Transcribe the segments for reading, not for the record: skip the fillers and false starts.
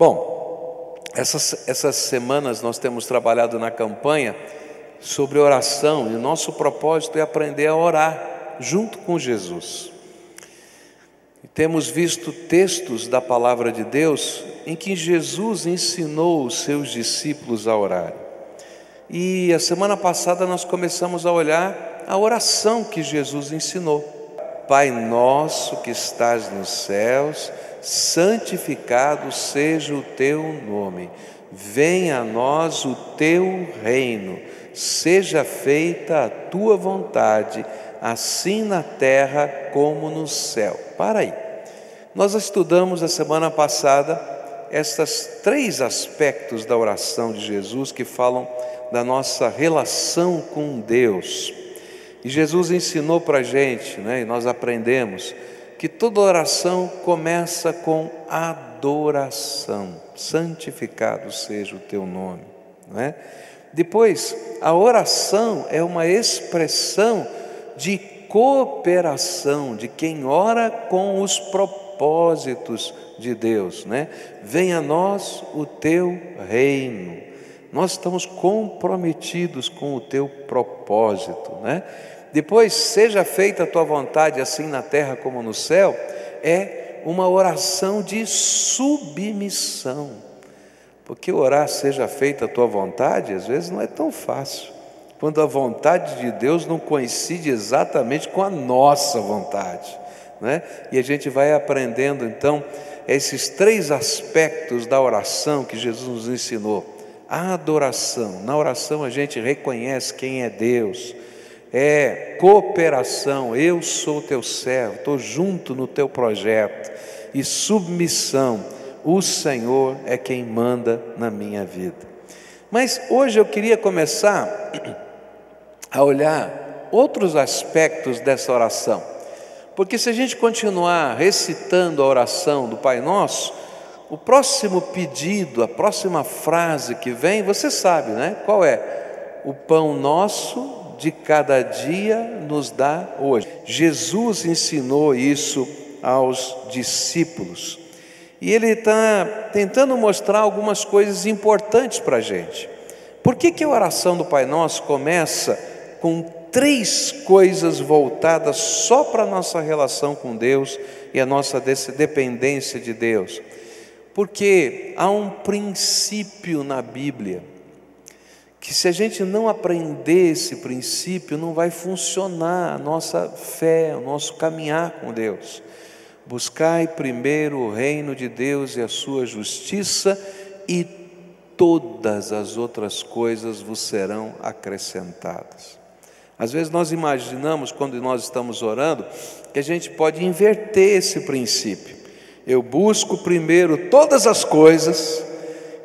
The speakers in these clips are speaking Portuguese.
Bom, essas semanas nós temos trabalhado na campanha sobre oração, e o nosso propósito é aprender a orar junto com Jesus. E temos visto textos da palavra de Deus em que Jesus ensinou os seus discípulos a orar. E a semana passada nós começamos a olhar a oração que Jesus ensinou. Pai nosso que estás nos céus, santificado seja o teu nome. Venha a nós o teu reino. Seja feita a tua vontade, assim na terra como no céu. Para aí. Nós estudamos a semana passada estes 3 aspectos da oração de Jesus que falam da nossa relação com Deus. E Jesus ensinou para a gente, e nós aprendemos, que toda oração começa com adoração. Santificado seja o teu nome. Depois, a oração é uma expressão de cooperação de quem ora com os propósitos de Deus. Venha a nós o teu reino. Nós estamos comprometidos com o teu propósito. Depois, seja feita a tua vontade, assim na terra como no céu, é uma oração de submissão. Porque orar seja feita a tua vontade, às vezes não é tão fácil, quando a vontade de Deus não coincide exatamente com a nossa vontade. E a gente vai aprendendo então esses 3 aspectos da oração que Jesus nos ensinou. A adoração, na oração a gente reconhece quem é Deus. Cooperação, eu sou teu servo, estou junto no teu projeto. E submissão, o Senhor é quem manda na minha vida. Mas hoje eu queria começar a olhar outros aspectos dessa oração, porque se a gente continuar recitando a oração do Pai Nosso, o próximo pedido, a próxima frase que vem, você sabe, qual é? O pão nosso de cada dia nos dá hoje. Jesus ensinou isso aos discípulos. E Ele está tentando mostrar algumas coisas importantes para a gente. Por que a oração do Pai Nosso começa com 3 coisas voltadas só para a nossa relação com Deus e a nossa dependência de Deus? Porque há um princípio na Bíblia, que se a gente não aprender esse princípio, não vai funcionar a nossa fé, o nosso caminhar com Deus. Buscai primeiro o reino de Deus e a sua justiça, e todas as outras coisas vos serão acrescentadas. Às vezes nós imaginamos, quando nós estamos orando, que a gente pode inverter esse princípio. Eu busco primeiro todas as coisas,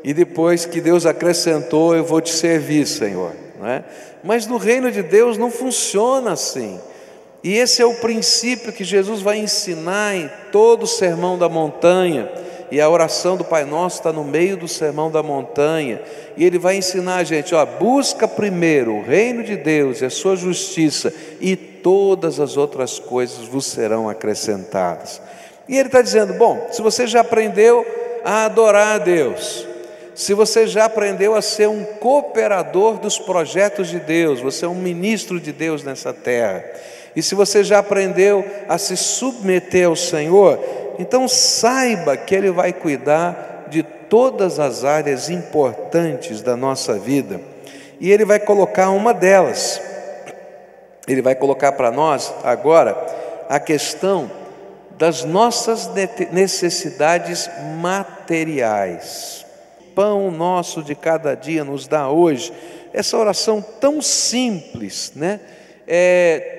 e depois que Deus acrescentou, eu vou te servir, Senhor. Mas no reino de Deus não funciona assim. E esse é o princípio que Jesus vai ensinar em todo o Sermão da Montanha. E a oração do Pai Nosso está no meio do Sermão da Montanha. E Ele vai ensinar a gente, busca primeiro o reino de Deus e a sua justiça, e todas as outras coisas vos serão acrescentadas. E Ele está dizendo, bom, se você já aprendeu a adorar a Deus, se você já aprendeu a ser um cooperador dos projetos de Deus, você é um ministro de Deus nessa terra, e se você já aprendeu a se submeter ao Senhor, então saiba que Ele vai cuidar de todas as áreas importantes da nossa vida, e Ele vai colocar uma delas. Ele vai colocar para nós agora a questão das nossas necessidades materiais. Pão nosso de cada dia nos dá hoje. Essa oração tão simples,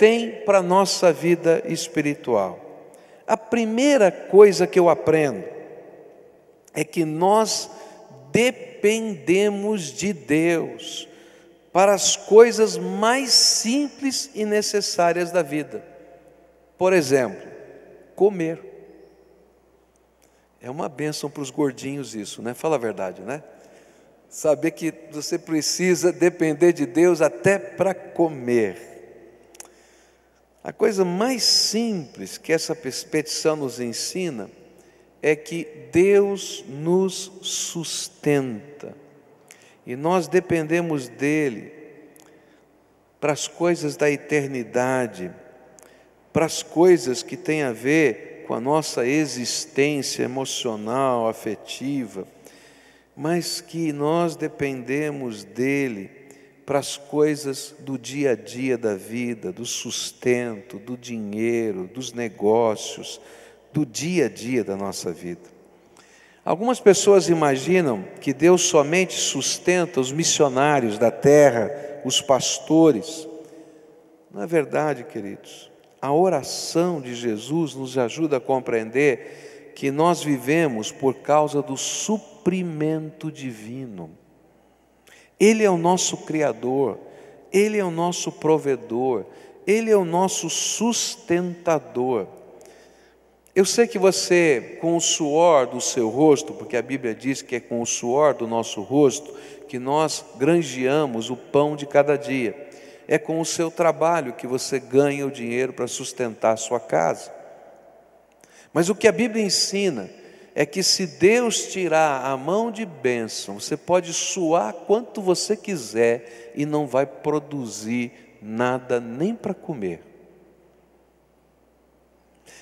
tem para a nossa vida espiritual. A primeira coisa que eu aprendo é que nós dependemos de Deus para as coisas mais simples e necessárias da vida. Por exemplo, comer. É uma bênção para os gordinhos isso, Fala a verdade, Saber que você precisa depender de Deus até para comer. A coisa mais simples que essa petição nos ensina é que Deus nos sustenta e nós dependemos dele para as coisas da eternidade, para as coisas que têm a ver com a nossa existência emocional, afetiva, mas que nós dependemos dele para as coisas do dia a dia da vida, do sustento, do dinheiro, dos negócios, do dia a dia da nossa vida. Algumas pessoas imaginam que Deus somente sustenta os missionários da terra, os pastores. Não é verdade, queridos. A oração de Jesus nos ajuda a compreender que nós vivemos por causa do suprimento divino. Ele é o nosso Criador, Ele é o nosso provedor, Ele é o nosso sustentador. Eu sei que você, com o suor do seu rosto, porque a Bíblia diz que é com o suor do nosso rosto que nós granjeamos o pão de cada dia. É com o seu trabalho que você ganha o dinheiro para sustentar a sua casa. Mas o que a Bíblia ensina é que se Deus tirar a mão de bênção, você pode suar quanto você quiser e não vai produzir nada nem para comer.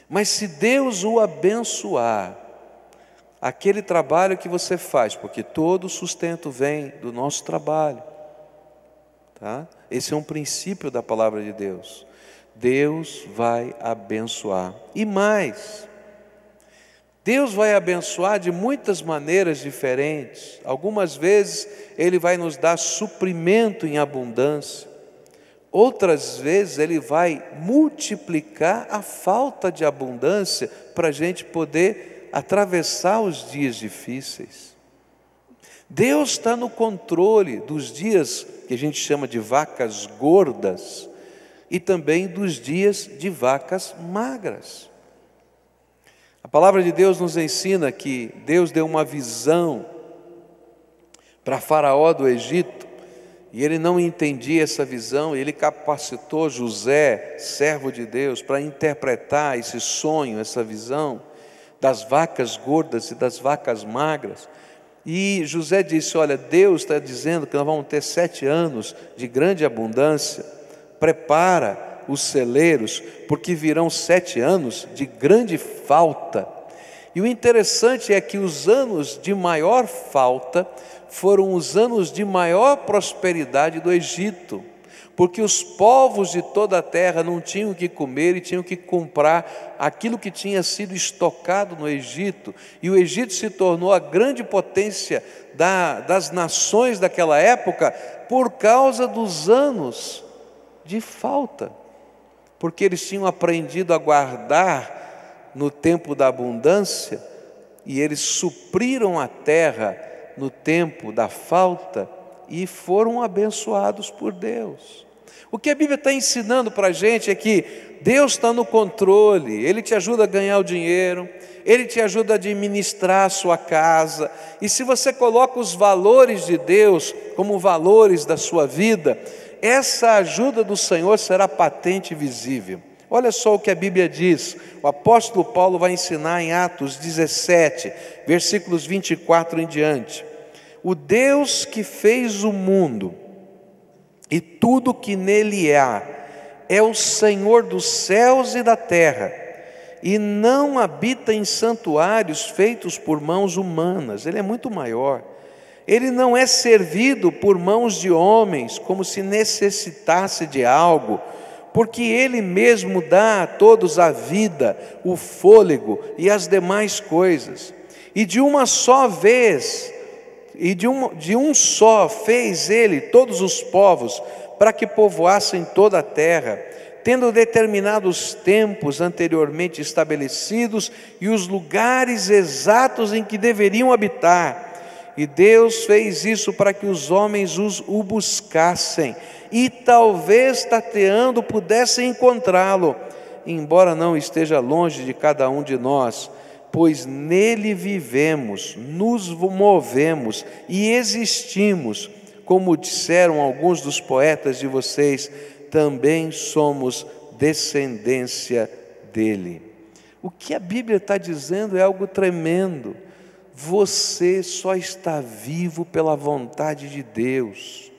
Mas se Deus o abençoar, aquele trabalho que você faz, porque todo o sustento vem do nosso trabalho, tá? Esse é um princípio da palavra de Deus. Deus vai abençoar. E mais, Deus vai abençoar de muitas maneiras diferentes. Algumas vezes Ele vai nos dar suprimento em abundância. Outras vezes Ele vai multiplicar a falta de abundância para a gente poder atravessar os dias difíceis. Deus está no controle dos dias que a gente chama de vacas gordas e também dos dias de vacas magras. A palavra de Deus nos ensina que Deus deu uma visão para Faraó do Egito, e ele não entendia essa visão, e ele capacitou José, servo de Deus, para interpretar esse sonho, essa visão das vacas gordas e das vacas magras. E José disse: olha, Deus está dizendo que nós vamos ter 7 anos de grande abundância, prepara os celeiros, porque virão 7 anos de grande falta. E o interessante é que os anos de maior falta foram os anos de maior prosperidade do Egito, porque os povos de toda a terra não tinham o que comer e tinham que comprar aquilo que tinha sido estocado no Egito, e o Egito se tornou a grande potência das nações daquela época por causa dos anos de falta, porque eles tinham aprendido a guardar no tempo da abundância, e eles supriram a terra no tempo da falta e foram abençoados por Deus. O que a Bíblia está ensinando para a gente é que Deus está no controle, Ele te ajuda a ganhar o dinheiro, Ele te ajuda a administrar a sua casa, e se você coloca os valores de Deus como valores da sua vida, essa ajuda do Senhor será patente e visível. Olha só o que a Bíblia diz, o apóstolo Paulo vai ensinar em Atos 17, versículos 24 em diante. O Deus que fez o mundo e tudo que nele há, é o Senhor dos céus e da terra, e não habita em santuários feitos por mãos humanas. Ele é muito maior. Ele não é servido por mãos de homens, como se necessitasse de algo, porque Ele mesmo dá a todos a vida, o fôlego e as demais coisas. E de uma só vez, de um só fez Ele todos os povos, para que povoassem toda a terra, tendo determinados tempos anteriormente estabelecidos e os lugares exatos em que deveriam habitar. E Deus fez isso para que os homens o buscassem, e talvez tateando pudessem encontrá-lo, embora não esteja longe de cada um de nós, pois nele vivemos, nos movemos e existimos, como disseram alguns dos poetas de vocês, também somos descendência dele. O que a Bíblia está dizendo é algo tremendo. Você só está vivo pela vontade de Deus.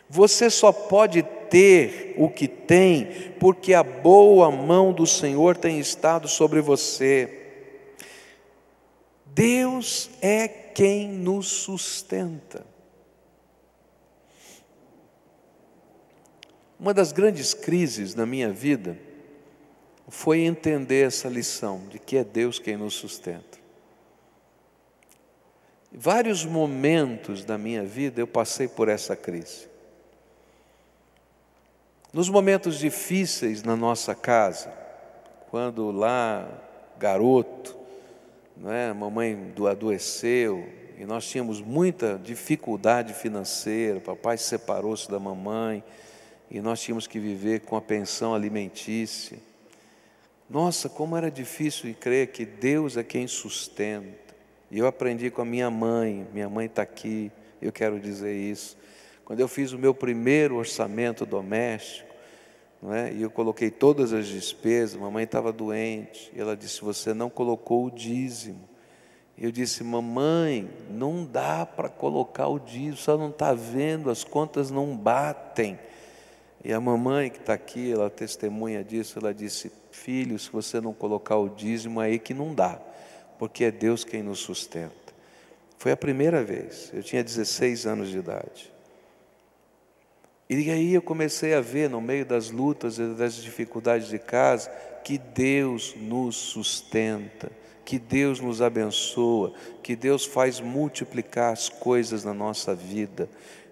Você só pode ter o que tem porque a boa mão do Senhor tem estado sobre você. Deus é quem nos sustenta. Uma das grandes crises na minha vida foi entender essa lição de que é Deus quem nos sustenta. Em vários momentos da minha vida eu passei por essa crise. Nos momentos difíceis na nossa casa, quando lá, garoto, a mamãe adoeceu e nós tínhamos muita dificuldade financeira, papai separou-se da mamãe e nós tínhamos que viver com a pensão alimentícia. Nossa, como era difícil crer que Deus é quem sustenta. E eu aprendi com a minha mãe está aqui, eu quero dizer isso. Quando eu fiz o meu primeiro orçamento doméstico, e eu coloquei todas as despesas, mamãe estava doente, e ela disse, você não colocou o dízimo. Eu disse, mamãe, não dá para colocar o dízimo, você não está vendo, as contas não batem. E a mamãe que está aqui, ela testemunha disso, ela disse, filho, se você não colocar o dízimo, é aí que não dá, porque é Deus quem nos sustenta. Foi a primeira vez, eu tinha 16 anos de idade. E aí eu comecei a ver, no meio das lutas e das dificuldades de casa, que Deus nos sustenta, que Deus nos abençoa, que Deus faz multiplicar as coisas na nossa vida.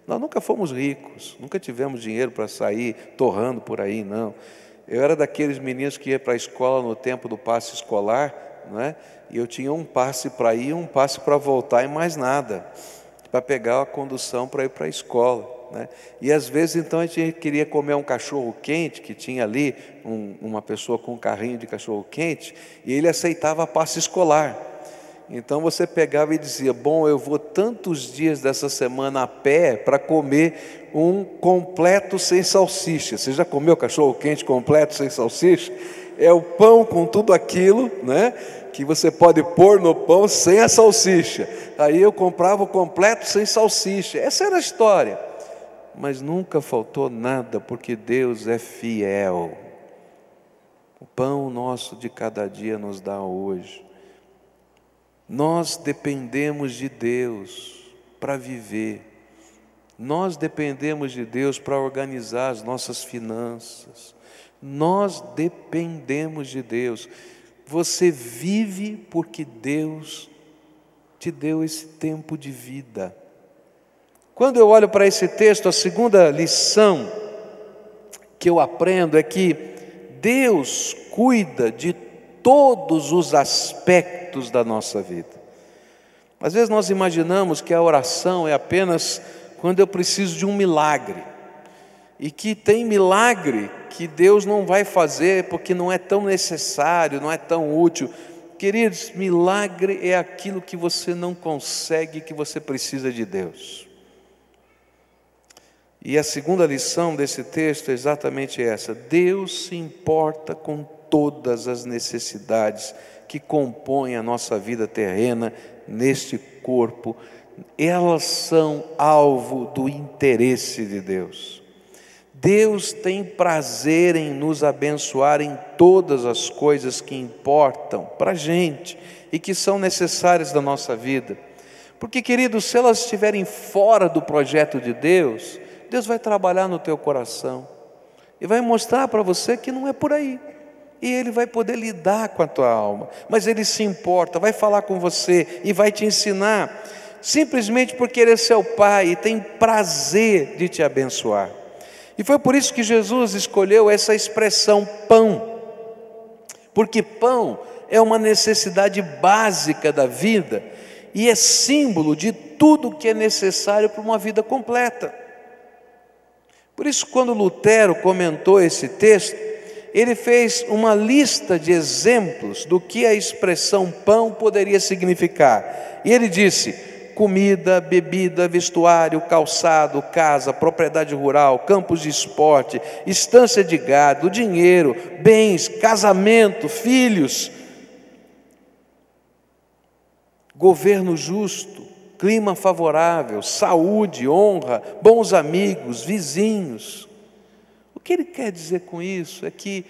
Nós nunca fomos ricos, nunca tivemos dinheiro para sair torrando por aí, não. Eu era daqueles meninos que ia para a escola no tempo do passe escolar, e eu tinha um passe para ir, um passe para voltar e mais nada, para pegar a condução para ir para a escola. E às vezes então a gente queria comer um cachorro quente, que tinha ali uma pessoa com um carrinho de cachorro quente, e ele aceitava passe escolar. Então você pegava e dizia, bom, eu vou tantos dias dessa semana a pé para comer um completo sem salsicha. Você já comeu cachorro quente completo sem salsicha? É o pão com tudo aquilo, que você pode pôr no pão sem a salsicha. Aí eu comprava o completo sem salsicha. Essa era a história. Mas nunca faltou nada, porque Deus é fiel. O pão nosso de cada dia nos dá hoje. Nós dependemos de Deus para viver. Nós dependemos de Deus para organizar as nossas finanças. Nós dependemos de Deus. Você vive porque Deus te deu esse tempo de vida. Quando eu olho para esse texto, a segunda lição que eu aprendo é que Deus cuida de todos os aspectos da nossa vida. Às vezes nós imaginamos que a oração é apenas quando eu preciso de um milagre, e que tem milagre que Deus não vai fazer porque não é tão necessário, não é tão útil. Queridos, milagre é aquilo que você não consegue, que você precisa de Deus. E a segunda lição desse texto é exatamente essa: Deus se importa com todas as necessidades que compõem a nossa vida terrena neste corpo. Elas são alvo do interesse de Deus. Deus tem prazer em nos abençoar em todas as coisas que importam para a gente e que são necessárias da nossa vida. Porque, queridos, se elas estiverem fora do projeto de Deus, Deus vai trabalhar no teu coração e vai mostrar para você que não é por aí. E Ele vai poder lidar com a tua alma. Mas Ele se importa, vai falar com você e vai te ensinar, simplesmente porque Ele é seu Pai e tem prazer de te abençoar. E foi por isso que Jesus escolheu essa expressão pão, porque pão é uma necessidade básica da vida e é símbolo de tudo que é necessário para uma vida completa. Por isso, quando Lutero comentou esse texto, ele fez uma lista de exemplos do que a expressão pão poderia significar. E ele disse: comida, bebida, vestuário, calçado, casa, propriedade rural, campos de esporte, estância de gado, dinheiro, bens, casamento, filhos. governo justo, clima favorável, saúde, honra, bons amigos, vizinhos. O que ele quer dizer com isso é que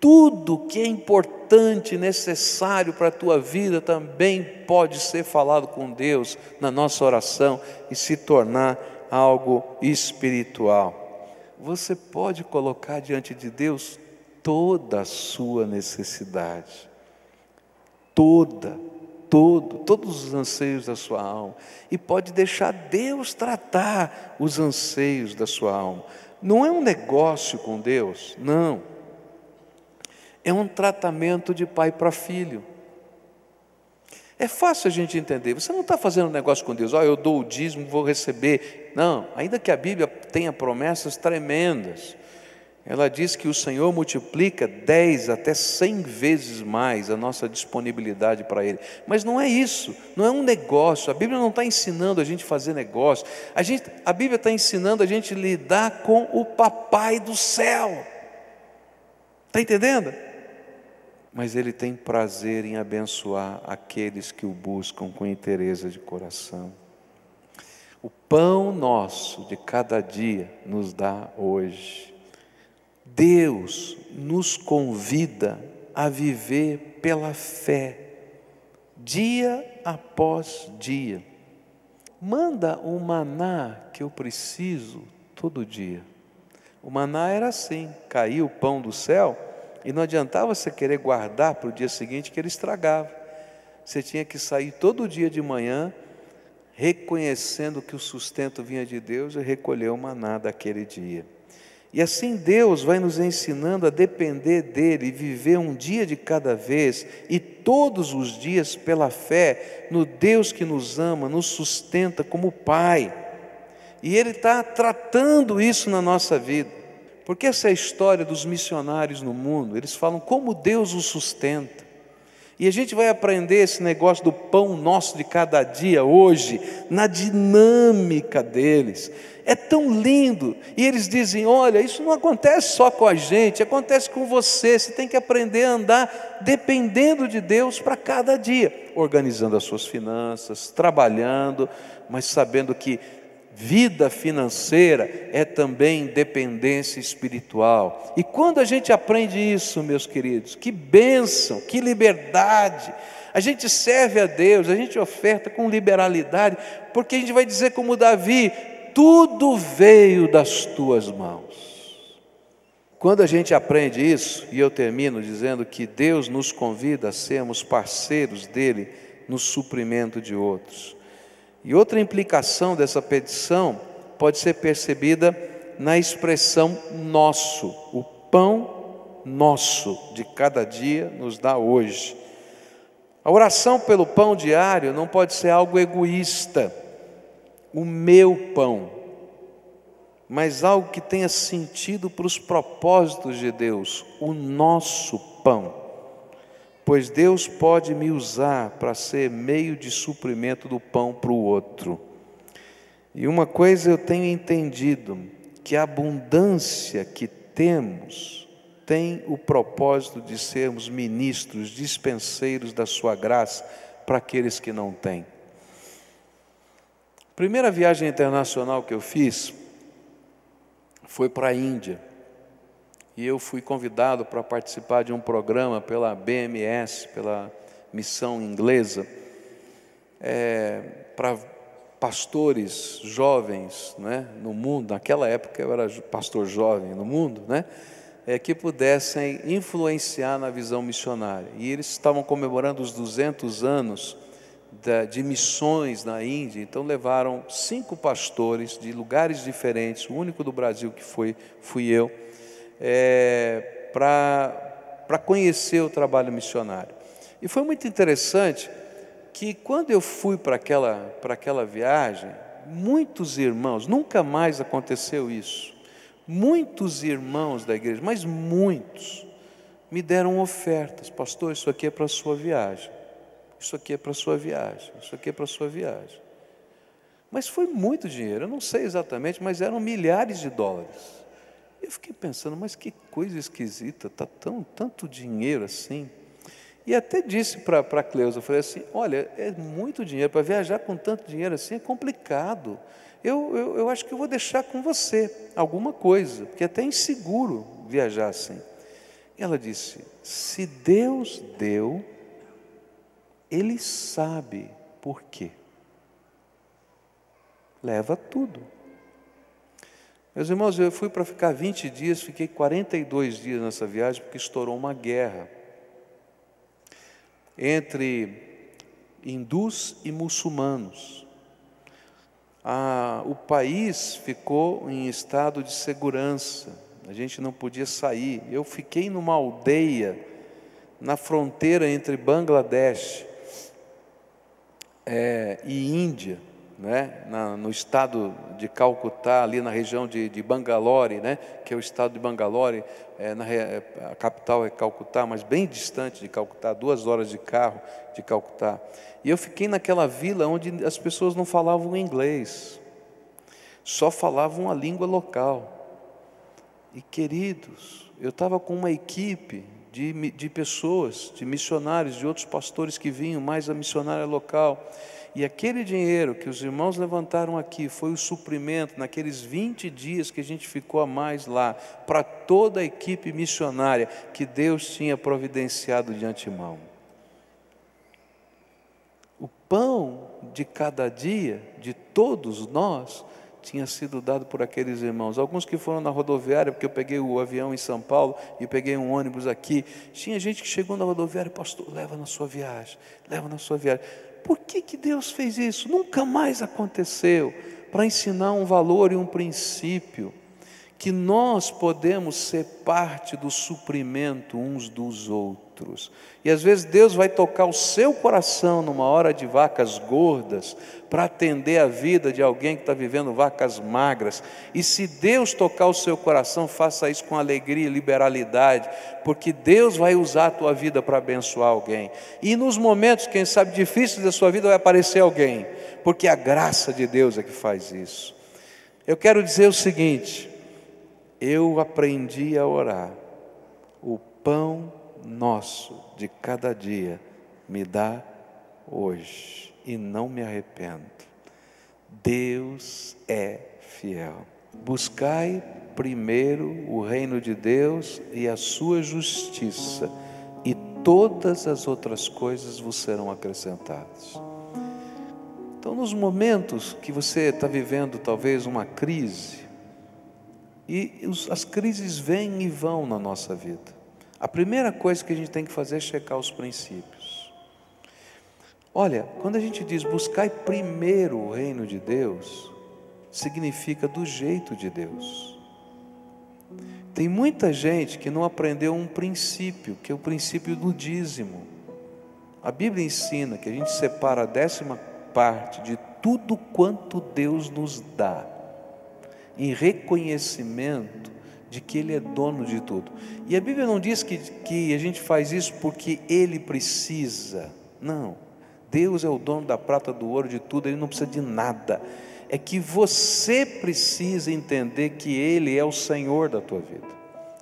tudo que é importante, necessário para a tua vida também pode ser falado com Deus na nossa oração e se tornar algo espiritual. Você pode colocar diante de Deus toda a sua necessidade, todos os anseios da sua alma, e pode deixar Deus tratar os anseios da sua alma. Não é um negócio com Deus, não. É um tratamento de pai para filho. É fácil a gente entender. Você não está fazendo um negócio com Deus, eu dou o dízimo, vou receber. Não, ainda que a Bíblia tenha promessas tremendas. Ela diz que o Senhor multiplica 10 até 100 vezes mais a nossa disponibilidade para Ele. Mas não é isso, não é um negócio. A Bíblia não está ensinando a gente a fazer negócio. A Bíblia está ensinando a gente a lidar com o Papai do céu. Está entendendo? Mas Ele tem prazer em abençoar aqueles que o buscam com inteireza de coração. O pão nosso de cada dia nos dá hoje. Deus nos convida a viver pela fé, dia após dia. Manda o maná que eu preciso todo dia. O maná era assim, caía o pão do céu e não adiantava você querer guardar para o dia seguinte que ele estragava. Você tinha que sair todo dia de manhã, reconhecendo que o sustento vinha de Deus e recolher o maná daquele dia. E assim Deus vai nos ensinando a depender dEle e viver um dia de cada vez e todos os dias pela fé no Deus que nos ama, nos sustenta como Pai. E Ele está tratando isso na nossa vida, porque essa é a história dos missionários no mundo. Eles falam como Deus os sustenta. E a gente vai aprender esse negócio do pão nosso de cada dia hoje, na dinâmica deles. É tão lindo. E eles dizem, olha, isso não acontece só com a gente, acontece com você. Você tem que aprender a andar dependendo de Deus para cada dia. Organizando as suas finanças, trabalhando, mas sabendo que vida financeira é também dependência espiritual. E quando a gente aprende isso, meus queridos, que bênção, que liberdade. A gente serve a Deus, a gente oferta com liberalidade, porque a gente vai dizer como Davi, tudo veio das tuas mãos. Quando a gente aprende isso, e eu termino dizendo que Deus nos convida a sermos parceiros dele no suprimento de outros. E outra implicação dessa petição pode ser percebida na expressão nosso. O pão nosso de cada dia nos dá hoje. A oração pelo pão diário não pode ser algo egoísta, o meu pão, mas algo que tenha sentido para os propósitos de Deus, o nosso pão. Pois Deus pode me usar para ser meio de suprimento do pão para o outro. E uma coisa eu tenho entendido, que a abundância que temos tem o propósito de sermos ministros, dispenseiros da sua graça para aqueles que não têm. A primeira viagem internacional que eu fiz foi para a Índia. E eu fui convidado para participar de um programa pela BMS, pela missão inglesa, para pastores jovens, né, no mundo. Naquela época eu era pastor jovem no mundo, né, que pudessem influenciar na visão missionária. E eles estavam comemorando os 200 anos de missões na Índia, então levaram 5 pastores de lugares diferentes, o único do Brasil que fui eu, para conhecer o trabalho missionário. E foi muito interessante que quando eu fui para aquela viagem, muitos irmãos, nunca mais aconteceu isso, muitos irmãos da igreja, mas muitos, me deram ofertas. Pastor, isso aqui é para a sua viagem, isso aqui é para a sua viagem, isso aqui é para a sua viagem. Mas foi muito dinheiro, eu não sei exatamente, mas eram milhares de dólares. Eu fiquei pensando, mas que coisa esquisita, está tanto dinheiro assim. E até disse para a Cleusa, eu falei assim, olha, é muito dinheiro, para viajar com tanto dinheiro assim é complicado. Eu acho que eu vou deixar com você alguma coisa, porque é até inseguro viajar assim. E ela disse, se Deus deu, Ele sabe por quê. Leva tudo. Meus irmãos, eu fui para ficar 20 dias, fiquei 42 dias nessa viagem, porque estourou uma guerra entre hindus e muçulmanos. O país ficou em estado de segurança, a gente não podia sair. Eu fiquei numa aldeia, na fronteira entre Bangladesh e Índia, né? No estado de Calcutá, ali na região de Bangalore, né? Que é o estado de Bangalore, a capital é Calcutá, mas bem distante de Calcutá, 2 horas de carro de Calcutá. E eu fiquei naquela vila onde as pessoas não falavam inglês, só falavam a língua local. E queridos, eu estava com uma equipe de pessoas, de missionários, de outros pastores que vinham, mais a missionária local. E aquele dinheiro que os irmãos levantaram aqui foi o suprimento naqueles 20 dias que a gente ficou a mais lá, para toda a equipe missionária que Deus tinha providenciado de antemão. O pão de cada dia, de todos nós, tinha sido dado por aqueles irmãos. Alguns que foram na rodoviária, porque eu peguei o avião em São Paulo e peguei um ônibus aqui. Tinha gente que chegou na rodoviária, pastor, leva na sua viagem, leva na sua viagem. Por que Deus fez isso? Nunca mais aconteceu. Para ensinar um valor e um princípio, que nós podemos ser parte do suprimento uns dos outros. E às vezes Deus vai tocar o seu coração numa hora de vacas gordas, para atender a vida de alguém que está vivendo vacas magras. E se Deus tocar o seu coração, faça isso com alegria e liberalidade, porque Deus vai usar a tua vida para abençoar alguém. E nos momentos, quem sabe, difíceis da sua vida, vai aparecer alguém, porque a graça de Deus é que faz isso. Eu quero dizer o seguinte, eu aprendi a orar, o pão nosso de cada dia me dá hoje, e não me arrependo. Deus é fiel. Buscai primeiro o reino de Deus e a sua justiça, e todas as outras coisas vos serão acrescentadas. Então, nos momentos que você está vivendo talvez uma crise, e as crises vêm e vão na nossa vida, a primeira coisa que a gente tem que fazer é checar os princípios. Olha, quando a gente diz buscai primeiro o reino de Deus, significa do jeito de Deus. Tem muita gente que não aprendeu um princípio, que é o princípio do dízimo. A Bíblia ensina que a gente separa a 10ª parte de tudo quanto Deus nos dá, em reconhecimento de que Ele é dono de tudo. E a Bíblia não diz que a gente faz isso porque Ele precisa. Não, Deus é o dono da prata, do ouro, de tudo, Ele não precisa de nada. É que você precisa entender que Ele é o Senhor da tua vida.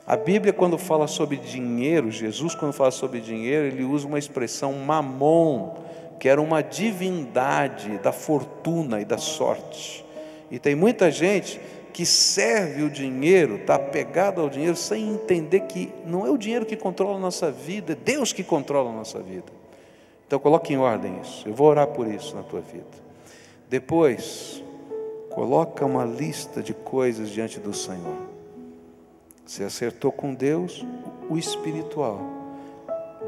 A Bíblia, quando fala sobre dinheiro, Jesus, quando fala sobre dinheiro, Ele usa uma expressão mamon, que era uma divindade da fortuna e da sorte. E tem muita gente que serve o dinheiro, está apegado ao dinheiro, sem entender que não é o dinheiro que controla a nossa vida, é Deus que controla a nossa vida. Então coloque em ordem isso, eu vou orar por isso na tua vida. Depois, coloca uma lista de coisas diante do Senhor. Você acertou com Deus, o espiritual.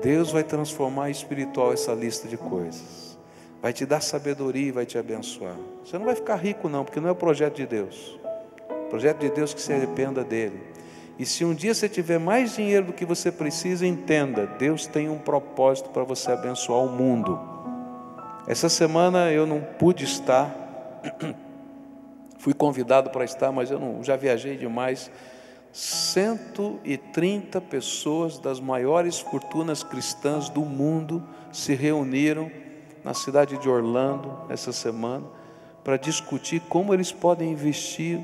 Deus vai transformar em espiritual essa lista de coisas. Vai te dar sabedoria e vai te abençoar. Você não vai ficar rico não, porque não é o projeto de Deus. O projeto de Deus é que se arrependa dele. E se um dia você tiver mais dinheiro do que você precisa, entenda, Deus tem um propósito para você abençoar o mundo. Essa semana eu não pude estar, fui convidado para estar, mas eu já viajei demais. 130 pessoas das maiores fortunas cristãs do mundo se reuniram na cidade de Orlando essa semana para discutir como eles podem investir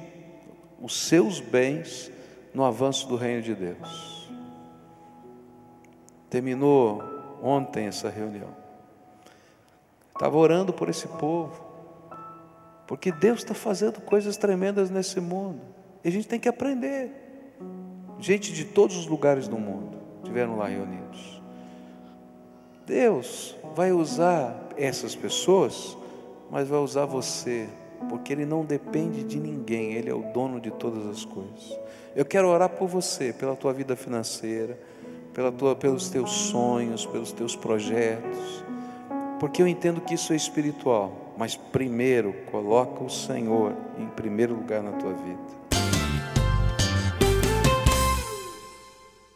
os seus bens no avanço do reino de Deus. Terminou ontem essa reunião. Estava orando por esse povo, porque Deus está fazendo coisas tremendas nesse mundo, e a gente tem que aprender. Gente de todos os lugares do mundo estiveram lá reunidos. Deus vai usar essas pessoas, mas vai usar você, porque Ele não depende de ninguém, Ele é o dono de todas as coisas. Eu quero orar por você, pela tua vida financeira, pelos teus sonhos, pelos teus projetos, porque eu entendo que isso é espiritual, mas primeiro coloca o Senhor em primeiro lugar na tua vida.